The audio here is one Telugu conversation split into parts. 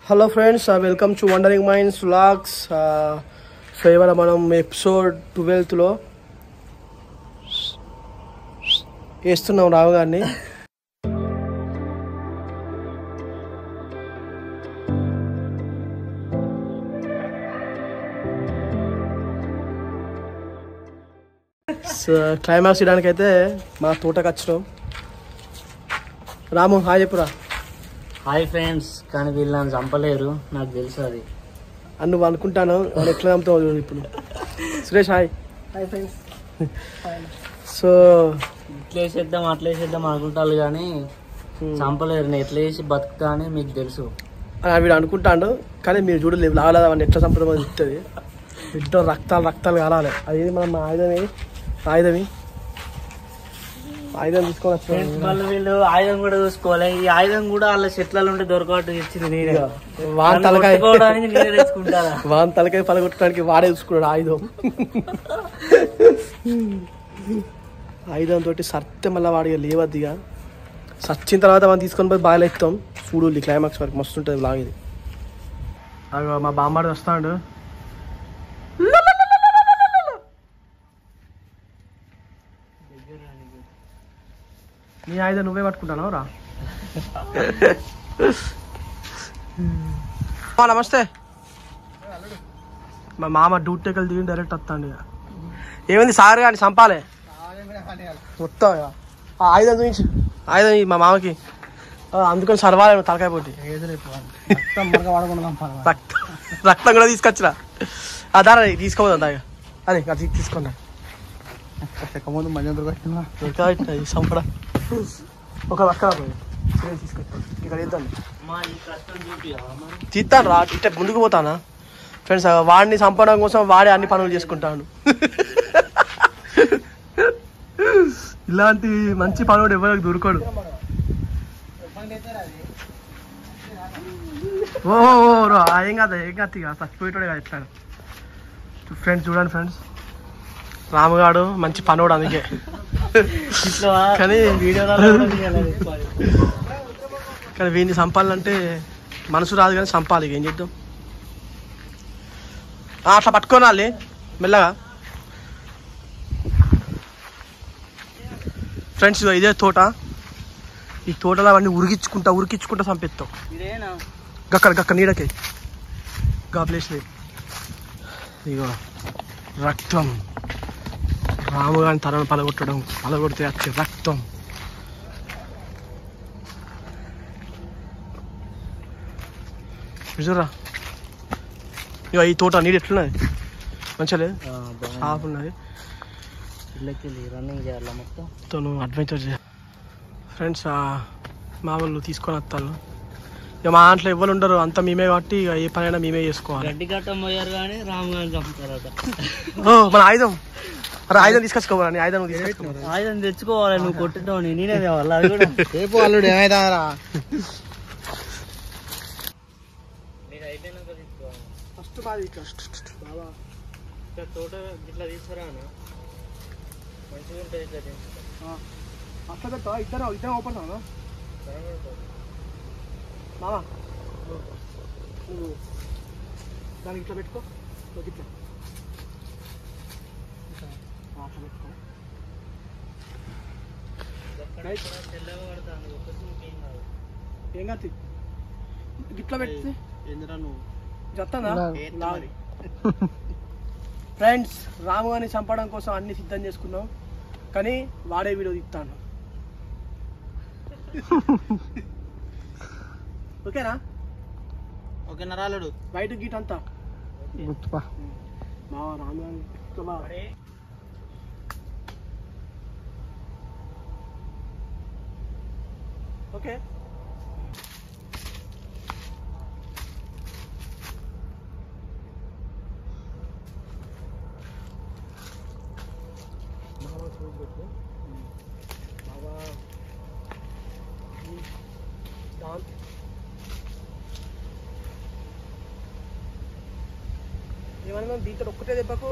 Hello friends, welcome to wondering minds vlogs. So ఇవాళ మనం ఎపిసోడ్ 12లో వేస్తున్నాం రావు గారిని. క్లైమాక్స్ ఇవ్వడానికి అయితే మా తోటకు వచ్చినాం. రాము హాయ్ చెప్పురా. హాయ్ ఫ్రెండ్స్, కానీ వీళ్ళు నన్ను చంపలేరు, నాకు తెలుసు అది. నువ్వు అనుకుంటాను వాళ్ళు ఎట్లా చంపుతావు ఇప్పుడు. Suresh hi. Hi friends. So ఇట్లా వేసేద్దాం అట్లా వేసేద్దాం అనుకుంటారు కానీ చంపలేరు. నేను ఎట్లా వేసి బతుకుతా అని మీకు తెలుసు. వీడు అనుకుంటాడు కానీ మీరు చూడలేదు. లాగలేదు అని ఎట్లా చంపడం ఇస్తుంది. ఇద్దరు రక్తాలు కాలాలి. అది మనం ఆయుధం తీసుకొని వచ్చాను. మళ్ళీ వీళ్ళు ఆయుధం కూడా చూసుకోవాలి. ఈ ఆయుధం కూడా వాళ్ళ చెట్లలో ఉంటే దొరకట్టు ఇచ్చింది నేనే. వాన్ తలకాయ తెచ్చుకుంటారా? వాన్ తలకాయ పలగొట్టడానికి వాడే చూసుకున్నాడు ఆయుధం తోటి సత్తే మళ్ళీ వాడిగా లేవద్దిగా. సచ్చిన తర్వాత మనం తీసుకొని పోయి బాగా ఎత్తాం. చూడు క్లైమాక్స్ వరకు మస్తు ఉంటుంది బ్లాగ్ ఇది. మా బామ్మాడు వస్తాడు. నీ ఆయుధం నువ్వే పట్టుకుంటాను రా. నమస్తే. మా మామ డ్యూటీకి వెళ్ళి దిగి డైరెక్ట్ వస్తాండి. ఏమైంది సార్ కానీ చంపాలి మొత్తం. ఆయుధం చూపించి ఆయుధం మా మామకి అందుకని సర్వాలి తలకాయ పోటీ. రక్తం కూడా తీసుకొచ్చిరా. దారా తీసుకోవద్దు దాగా. అదే అది తీసుకున్నా చంపడా. ఒక రక్క తీసుకొచ్చి ఇక్కడ ఇద్దాం తీస్తాను రా. ఇట్లా ముందుకు పోతానా ఫ్రెండ్స్. వాడిని చంపడం కోసం వాడే అన్ని పనులు చేసుకుంటాను. ఇలాంటి మంచి పనుడు ఎవరికి దొరకడు. ఓ ఏం కాదు ఇక చచ్చిపోయేటోడే కాదు ఎట్లా. ఫ్రెండ్స్ చూడండి ఫ్రెండ్స్, రాముగాడు మంచి పనోడు అందుకే. కానీ వీడిని చంపాలంటే మనసు రాదు కానీ చంపాలి. ఏం చేద్దాం. అట్లా పట్టుకోనాలి మెల్లగా. ఫ్రెండ్స్ ఇదే తోట. ఈ తోటలో అవన్నీ ఉరికించుకుంటా చంపేస్తాం. గక్కడ నీడకి గా ప్లేస్ లేదు. ఇగో రక్తం. రాము గాని తలను పలగొడితే వచ్చే రక్తం. చూడరా ఇక ఈ తోట నీరు ఎట్లున్నది, మంచిగా లేదు, సాఫ్ ఉన్నది. రన్నింగ్ చేయాలి మొత్తం. నువ్వు అడ్వెంచర్ చేయాలి. ఫ్రెండ్స్ మా వాళ్ళు తీసుకొని వస్తాను. ఇక మా దాంట్లో ఎవరు ఉండరు, అంతా మేమే కాబట్టి ఇక ఏ పనైనా మేమే చేసుకోవాలి. గడ్డి కట్టం పోయారు కానీ రాము గాని చంపుతారట. మన ఆయుధం ఆయుధం తీసుకొచ్చుకోవాలి. ఆయుధం తెచ్చుకోవాలి. నువ్వు కొట్టడం నేనే తేవాలి. అది కూడా రేపు అల్లుడు ఏమైతారా. ఫస్ట్ తోట ఇట్లా తీసుకురా మంచిగా ఉంటుంది. ఇట్లా ఇద్దరు ఓపెన్ మామా నువ్వు దానికి ఇట్లా పెట్టుకో. ఇట్లా పెట్టుకో. ఏం కాదు ఇట్లా పెడితే ఎందుకు నువ్వు చెప్తానా. ఫ్రెండ్స్ రాము గారిని చంపడం కోసం అన్ని సిద్ధం చేసుకున్నాం కానీ వాడే వీడియో తీస్తాను. ఓకేనా రాలేడు బయట గీట్ అంతా మా రాము ఓకే. ఏమన్నా దీంతో ఒక్కటే దెబ్బకు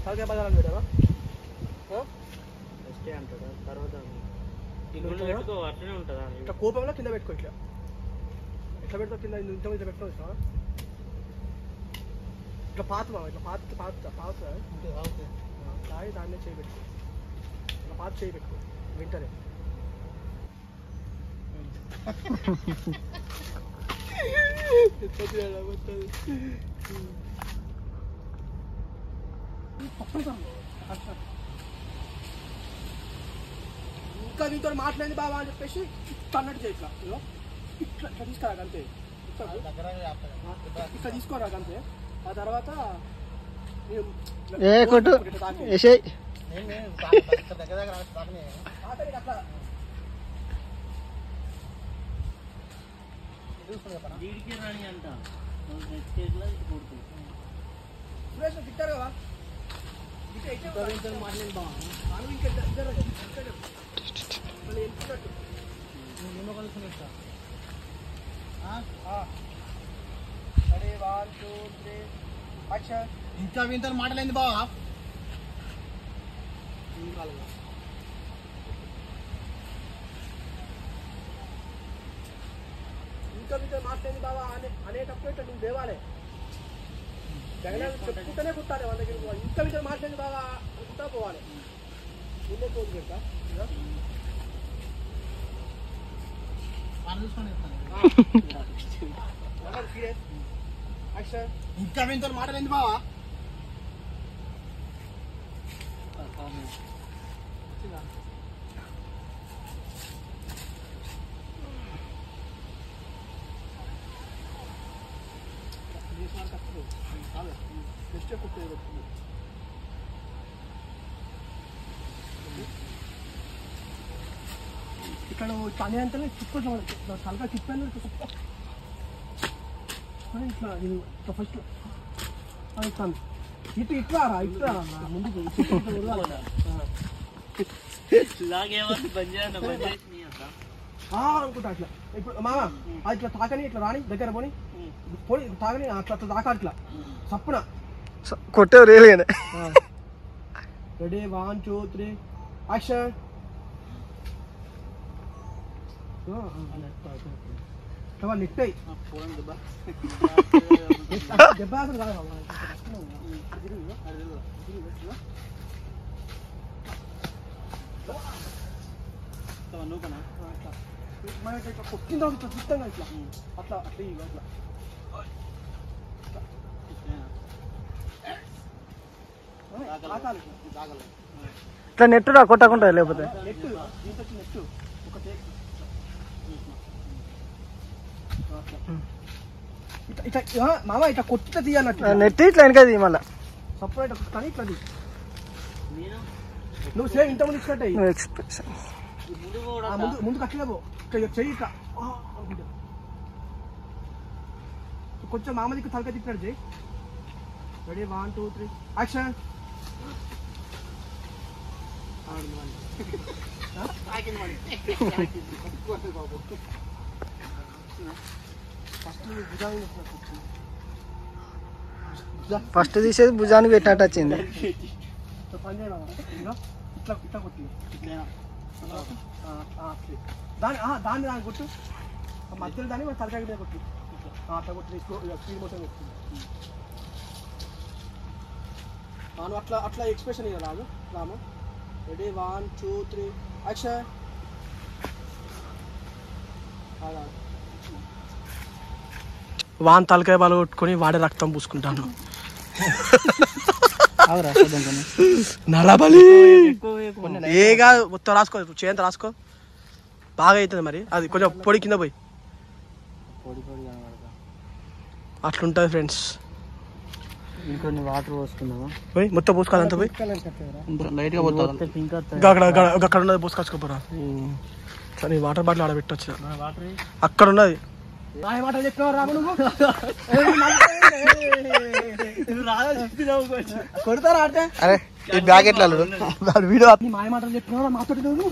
తలకాయ బదాలని పెట్టావా అంటాడు. తర్వాత అట్లనే ఉంటుందా ఇట్లా కోపంలో కింద పెట్టుకో. ఇట్లా ఇట్లా పెడతా కింద ఇంత ఇట్లా పెట్టావు ఇట్లా పాత ఇట్లా పాత తాగి దాన్నే చేయి పెట్టుకో ఇట్లా పాత చేయి పెట్టుకో వింటనే ఇంకా నీతో మాట్లాడింది బాబా అని చెప్పేసి అన్నట్టు చేయి ఇట్లా ఇట్లా ఇట్లా తీసుకురాక అంతే ఇట్లా తీసుకోరాక అంతే ఆ తర్వాత తిట్టారు కదా మాట్లాడి బాగా ఇంకా వింతలు మాటలేంది బావా ఇంకా మీతో మాట్లాడింది బాబా అనేటప్పుడు ఇట్లా నువ్వు దేవాలే జగన్ చెప్పుకుంటూనే కుట్టాలి వాళ్ళ దగ్గరికి పోవాలి ఇంకా మీతో మాట్లాడింది బాబా అనుకుంటా పోవాలి ముందే ఫోన్ పెడతా ఇంకా వింతలు మాటలేంది బావా ఇక్కడ పని అంటే తిప్పొచ్చు తలగా తిప్పాను ఇట్లా ఇట్లా ఫస్ట్ ఇస్తాను ఇటు ఇట్లా ఇట్లా ముందుకు అనుకుంటా అట్లా ఇప్పుడు మామ అది ఇట్లా తాకని ఇట్లా రాని దగ్గర పోని పోని తాకని అట్లా అట్లా తాకా ఇట్లా సప్పున కొట్టే రేలేనే రెడీ 1 2 3 యాక్షన్ నెట్టాయి దెబ్బ అసలు కాదు ఇట్లా కొట్టిన తర్వాత ఇట్లా సిద్ధంగా ఇట్లా అట్లా అట్లా అట్లా ఇట్లా నెట్టురా కొట్టకుండా లేకపోతే నెట్టు దీంతో నెట్టు ఒక ఇట్లా మామ ఇట్లా కొట్టిట తీయాలన్నట్టు నెట్టి ఇట్లా వెనక మళ్ళీ సపరేట్ కానీ ఇట్లా నువ్వు సేమ్ ఇంతకుముందు ఇచ్చినట్టే ముందుకు అట్లే పో చెయ్యి ఇట్లా కొంచెం మామ దిక్కు తలక తిప్పాడు చెయ్యి రెడీ 1 2 3 యాక్షన్ ఫస్ట్ తీసేది భుజానికి పెట్టినట్టు వచ్చింది ఇట్లా ఇట్లా కొట్టి దాన్ని కొట్టు మధ్యలో దాన్ని తలకాయ మీద కొట్టి అట్లా కొట్టి స్పీడ్ మొత్తం కొట్టింది అట్లా అట్లా ఎక్స్ప్రెషన్ ఇక రాదు రాము రెడీ 1 2 3 యాక్షన్ వాన్ తలకాయ బాలు కొట్టుకొని వాడే రక్తం పూసుకుంటాను నలబలి ఏగా మొత్తం రాసుకో చేయంత రాసుకో బాగా అవుతుంది మరి అది కొంచెం పొడి కింద పోయి అట్లుంటుంది ఫ్రెండ్స్ ఇంకొన్ని వాటర్ పోసుకుందామా పోయి మొత్తం పోసుకోవాలంత పోయి లైట్గా పోతుంది అక్కడ ఉన్నది పోసుకొచ్చుకోపోరా సరే వాటర్ బాటిల్ ఆడ పెట్టచ్చు అక్కడ ఉన్నది మాటలు చెప్పినావు రాము నువ్వు కొడతారా అంటే అరే ఈ బ్యాగ్ ఎట్లా వీడియో మాయ మాటలు చెప్పినావు మాతో నువ్వు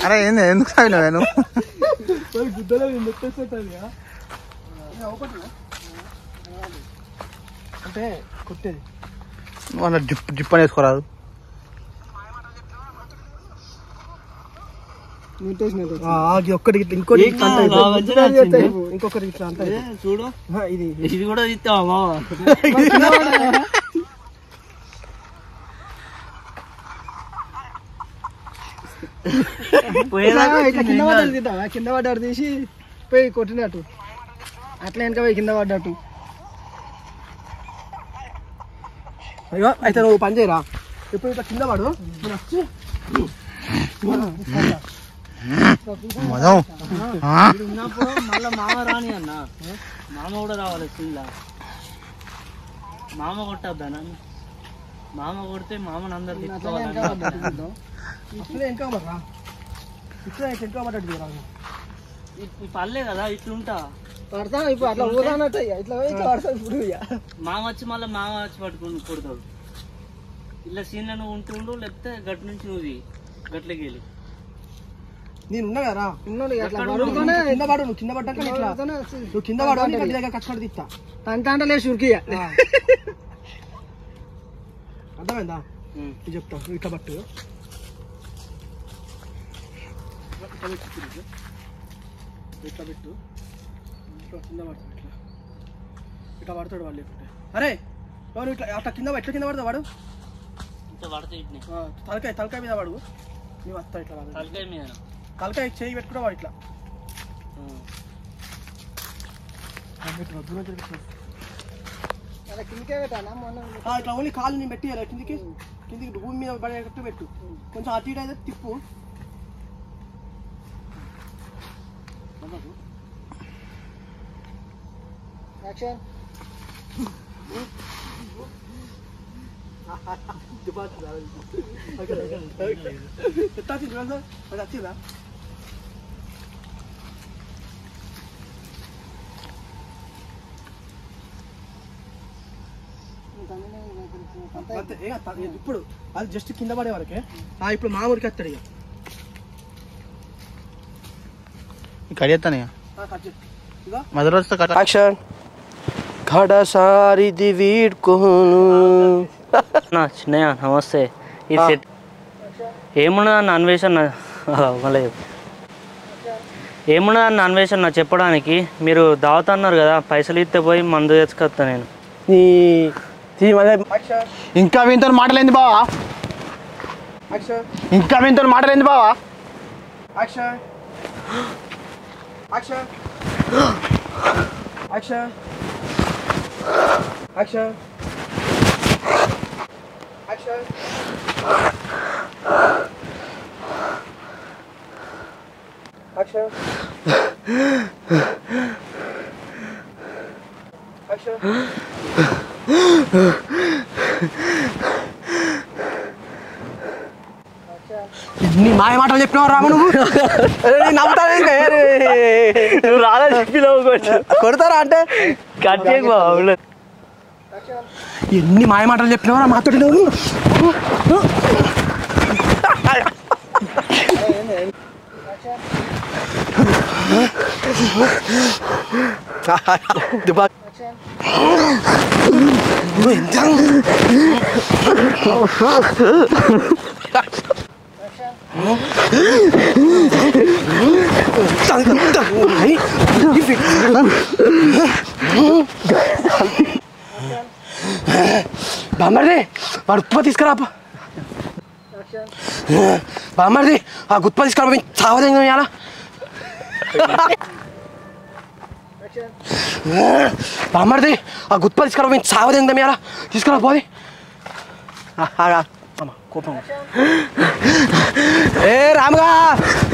అరే ఏంది ఎందుకు సాగినావు నేను గుద్దలో అంటే కొట్టేది మన జిప్ అని వేసుకోరాదు ఒక్కటి ఇంకోటి ఇంకొకటి ఇట్లా అంతా చూడు ఇది ఇది కూడా తీస్తావా మామ కింద పడ్డాడు తీసి పోయి కొట్టినట్టు అట్లా వెనక పోయి కింద పడ్డట్టు. అయ్యో అయితే నువ్వు పని చేయరా ఇప్పుడు ఇట్లా కింద పడు వచ్చి ఉన్నప్పుడు మళ్ళా మామ రాని అన్న మామ కూడా రావాలి స్కూల్లో. మామ కొట్టద్దా నన్ను? మామ కొడితే మామని అందరు పర్లే కదా ఇట్లుంటా పడతా ఇప్పుడు అట్లా ఊరన్నట్టు ఇట్లా ఇట్లా పడతావు ఇప్పుడు. మామ వచ్చి మళ్ళీ మామ వచ్చి పట్టుకుని కొడతాడు. ఇలా సీన్లో నువ్వు ఉంటుండు లేకపోతే గట్టు నుంచి నువ్వు గట్లకి వెళ్ళి నేను ఉన్నా కదా కింద పడు నువ్వు కింద పడ్డాక నువ్వు కింద పడు గడ్డి దగ్గర కష్టపడి తీస్తా తంటాంటలే షురికి అర్థమైందా చెప్తా నువ్వు ఇట్లా పట్టు ఇట్లా పెట్టు కింద పడతాడు ఇట్లా ఇట్లా పడతాడు వాళ్ళు లేకుంటే అరే వాడు ఇట్లా అట్లా కింద ఎట్లా కింద పడతావు వాడు తలకాయ మీద వాడు నువ్వు వస్తా ఇట్లా తలకాయ మీద తలకాయ చేయి పెట్టుకుంటా వాడు ఇట్లా ఇట్లా ఓన్లీ కాలు నేను పెట్టి కిందికి భూమి మీద పడేటట్టు పెట్టు కొంచెం అటు ఇటు అయితే తిప్పు వచ్చిందా ఇప్పుడు అది జస్ట్ కింద పడే వరకే ఇప్పుడు మామూలుకి వస్తాడు ఇక కడియేస్తాను యాక్షన్ కడసారిది వీడ్కోను చిన్నయ్య నమస్తే. ఈ సెట్ ఏమున్నదా అన్న అన్వేషణ మళ్ళీ ఏమున్నదా అన్న అన్వేషణ చెప్పడానికి? మీరు దావత అన్నారు కదా, పైసలు ఇస్తే పోయి మందు తెచ్చుకొస్తా నేను. ఇంకా వీంతో మాటలేంది బావా? ఇంకా వీంతో మాటలేంది బావా? నీ మాయ మాటలు చెప్పినావు రామ నువ్వు నమ్ముతాను నువ్వు రాలా చెప్పినావు కొడతారా అంటే కట్ చేయకు. ఎన్ని మాయ మాటలు చెప్పినావురా మాతో నువ్వు బామ్మర్ది వాడు ఉత్ప తీసుకురా బామ్మర్ది ఆ గుత్ప తీసుకురా చావదేం ఇవాళ బామ్మర్ది ఆ గుత్ప తీసుకురా చావదేం ఇవాళ తీసుకురా పోది కోపం ఏ రాముగా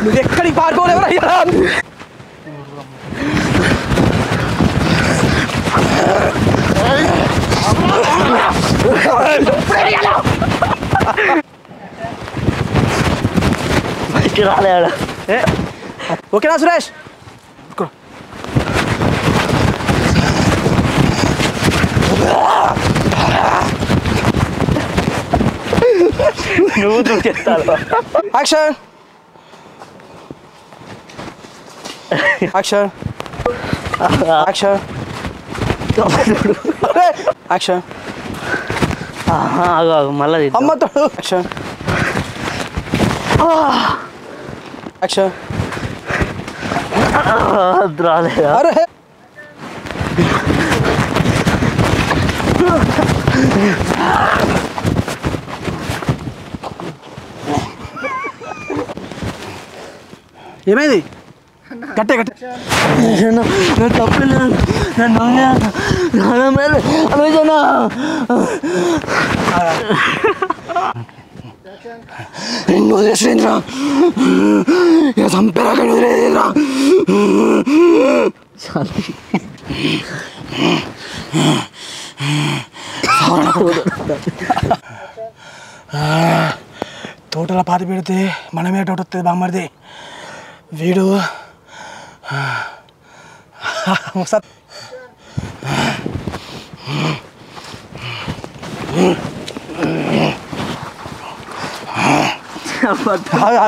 నువ్వు ఎక్కడికి పారిపోలేవరా రాలేడా? ఓకేనా సురేష్? నువ్వు చెప్తాను. యాక్షన్ యాక్షన్ యాక్షన్ యాక్షన్ మళ్ళీ అమ్మతో యాక్షన్ యాక్షన్. రాలేదా అరే ఏమైంది? కట్టే కట్టే తప్పలేదు నిన్ను వదిలేసేంద్రా, ఇక చంపేరా కానీ వదిలేదురా. తోటలో పాతి పెడితే మనమే తోట వస్తుంది బామ్మర్ది. వీడు ఒకసారి చాలా